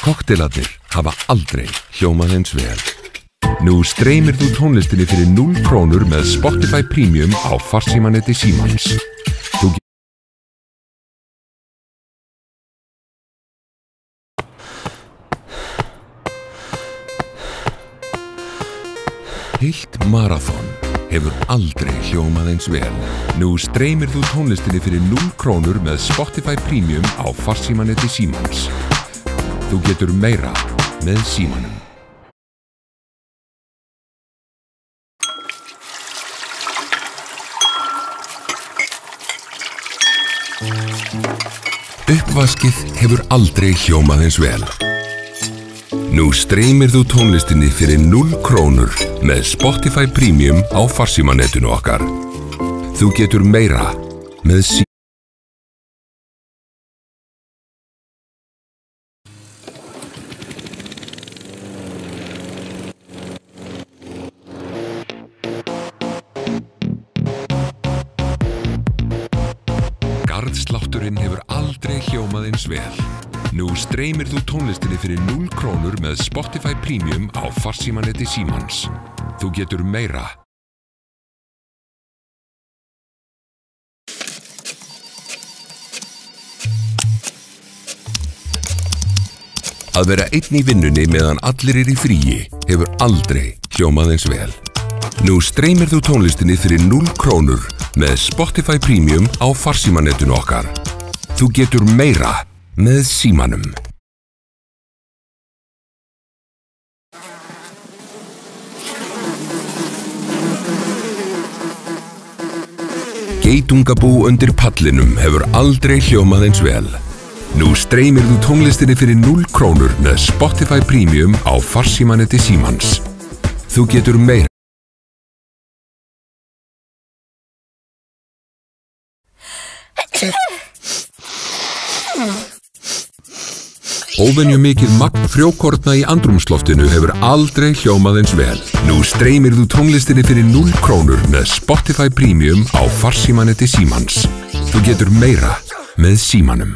Koktelarnir hafa aldrei hljómað eins vel. Nú streymir þú tónlistinni fyrir 0 krónur með Spotify Premium á farsímanetti Símans. Heilt marathon hefur aldrei hljómað eins vel. Nú streymir þú tónlistinni fyrir 0 krónur með Spotify Premium á farsímanetti Símans. Þú getur meira með símanum. Uppvaskið hefur aldrei hljómað eins vel. Nú streymir þú tónlistinni fyrir 0 krónur með Spotify Premium á farsímanettinu okkar. Þú getur meira með símanum. Garðslátturinn hefur aldrei hljómað eins vel. Nú streymir þú tónlistinni fyrir 0 krónur með Spotify Premium á farsímanetti Símans. Þú getur meira. Að vera einn í vinnunni meðan allir í fríi hefur aldrei hljómað eins vel. Nú streymir þú tónlistinni fyrir 0 krónur með Spotify Premium á farsímanettinu okkar. Þú getur meira með símanum. Geitungabú undir pallinum hefur aldrei hljómað eins vel. Nú streymir þú tónlistinni fyrir 0 krónur með Spotify Premium á farsímanetti Símans. Þú getur meira. Óvenju mikið magn frjókorna í andrúmsloftinu hefur aldrei hljómað eins vel. Nú streymir þú tónlistinni fyrir 0 krónur með Spotify Premium á farsímanetti Símans. Þú getur meira með símanum.